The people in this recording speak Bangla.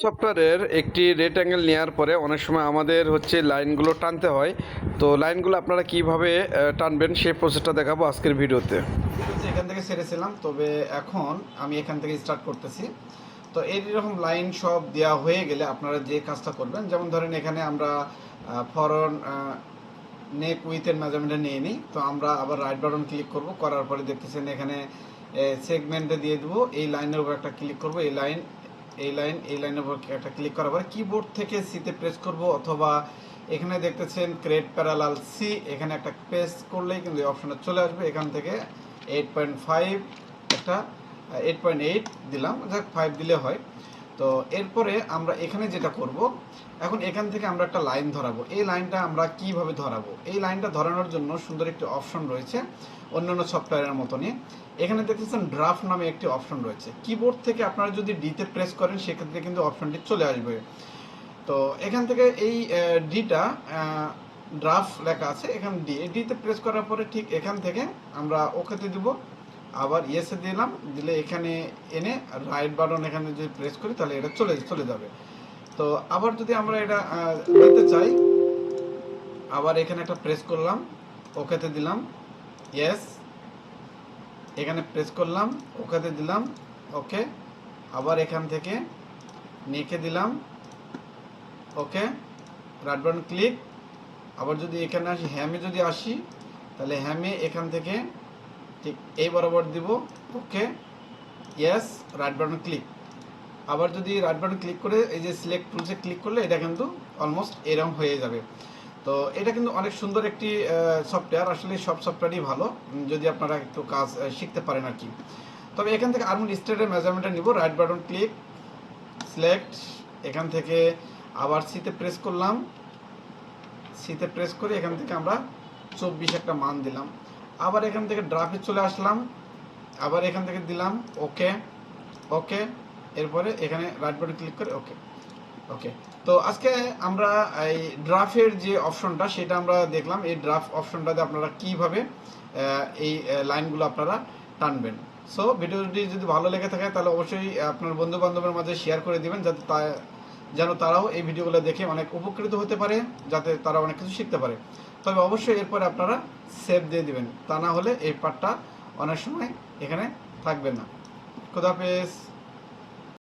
সফটওয়্যারের একটি রেক্ট্যাঙ্গেল নেওয়ার পরে অনেক সময় আমাদের হচ্ছে লাইনগুলো টানতে হয়। তো লাইনগুলো আপনারা কিভাবে টানবেন সেই প্রসেসটা দেখাবো আজকের ভিডিওতে। এখান থেকে ছেড়েছিলাম, তবে এখন আমি এখান থেকে স্টার্ট করতেছি। তো এইরকম লাইন সব দেওয়া হয়ে গেলে আপনারা যে কাজটা করবেন, যেমন ধরেন এখানে আমরা ফরন নেক উইথের মেজারমেন্টটা নিয়ে নিই। তো আমরা আবার রাইট বাটন ক্লিক করব, করার পরে দেখতেছেন এখানে সেগমেন্টে দিয়ে দেবো। এই লাইনের উপর একটা ক্লিক করব, এই লাইনের উপর একটা ক্লিক করার পরে কিবোর্ড থেকে সিতে প্রেস করব, অথবা এখানে দেখতেছেন ক্রিয়েট প্যারালাল সি, এখানে একটা প্রেস করলেই কিন্তু এই অপশনটা চলে আসবে। এখান থেকে 8.5 একটা 8.8 দিলাম, যাক 5 দিলে হয়। তো এরপরে আমরা এখানে যেটা করব, এখন এখান থেকে আমরা একটা লাইন ধরাবো। এই লাইনটা আমরা কিভাবে ধরাবো? এই লাইনটা ধরানোর জন্য সুন্দর একটি অপশন রয়েছে অন্যান্য সফটওয়্যারের মতনই। এখানে দেখতেছেন ড্রাফট নামে একটি অপশন রয়েছে। কিবোর্ড থেকে আপনারা যদি ডিতে প্রেস করেন সেক্ষেত্রে কিন্তু অপশনটি চলে আসবে। তো এখান থেকে এই ডিটা ড্রাফট লেখা আছে, এখানে ডিতে প্রেস করার পরে ঠিক এখান থেকে আমরা ওকেতে দিব, আবার ইয়েসে দিলাম, দিলে এখানে এনে রাইট বাটন এখানে যদি প্রেস করি তাহলে এটা চলে যাবে। তো আবার যদি আমরা এটা দিতে চাই, আবার এখানে একটা প্রেস করলাম, ওকেতে দিলাম, ইয়েস, এখানে প্রেস করলাম, ওকেতে দিলাম, ওকে, আবার এখান থেকে নেকে দিলাম, ওকে, রাইট বাটন ক্লিক। আবার যদি এখানে আসি, হ্যামে যদি আসি, তাহলে হ্যামে এখান থেকে ঠিক এই বরাবর দিব, ওকে, ইয়েস, রাইট বাটন ক্লিক। আবার যদি রাইট বাটন ক্লিক করে এই যে সিলেক্ট টুলসে ক্লিক করলে এটা কিন্তু অলমোস্ট এরকম হয়ে যাবে। তো এটা কিন্তু অনেক সুন্দর একটি সফটওয়্যার। আসলে সব সফটওয়্যারই ভালো যদি আপনারা একটু কাজ শিখতে পারেন আর কি। তবে এখান থেকে আর্মন স্টেটের মেজারমেন্টটা নিব, রাইট বাটন ক্লিক, সিলেক্ট, এখান থেকে আবার সিতে প্রেস করলাম, সিতে প্রেস করে এখান থেকে আমরা 24 একটা মান দিলাম। আবার এখান থেকে ড্রাফটে চলে আসলাম, আবার এখান থেকে দিলাম ওকে, ওকে, এরপরে এখানে রাইট বাটন ক্লিক করে ওকে, ওকে। তো আজকে আমরা এই ড্রাফটের যে অপশনটা সেটা আমরা দেখলাম। এই ড্রাফট অপশনটাতে আপনারা কিভাবে এই লাইনগুলো আপনারা টানবেন। সো ভিডিওটি যদি ভালো লেগে থাকে তাহলে অবশ্যই আপনার বন্ধু বান্ধবের মাঝে শেয়ার করে দিবেন, যাতে যেন তারাও এই ভিডিওগুলো দেখে অনেক উপকৃত হতে পারে, যাতে তারা অনেক কিছু শিখতে পারে। তবে অবশ্যই এরপরে আপনারা সেভ দিয়ে দিবেন, তা না হলে এই পার্টটা অনেক সময় এখানে থাকবে না। খোদা হাফেজ।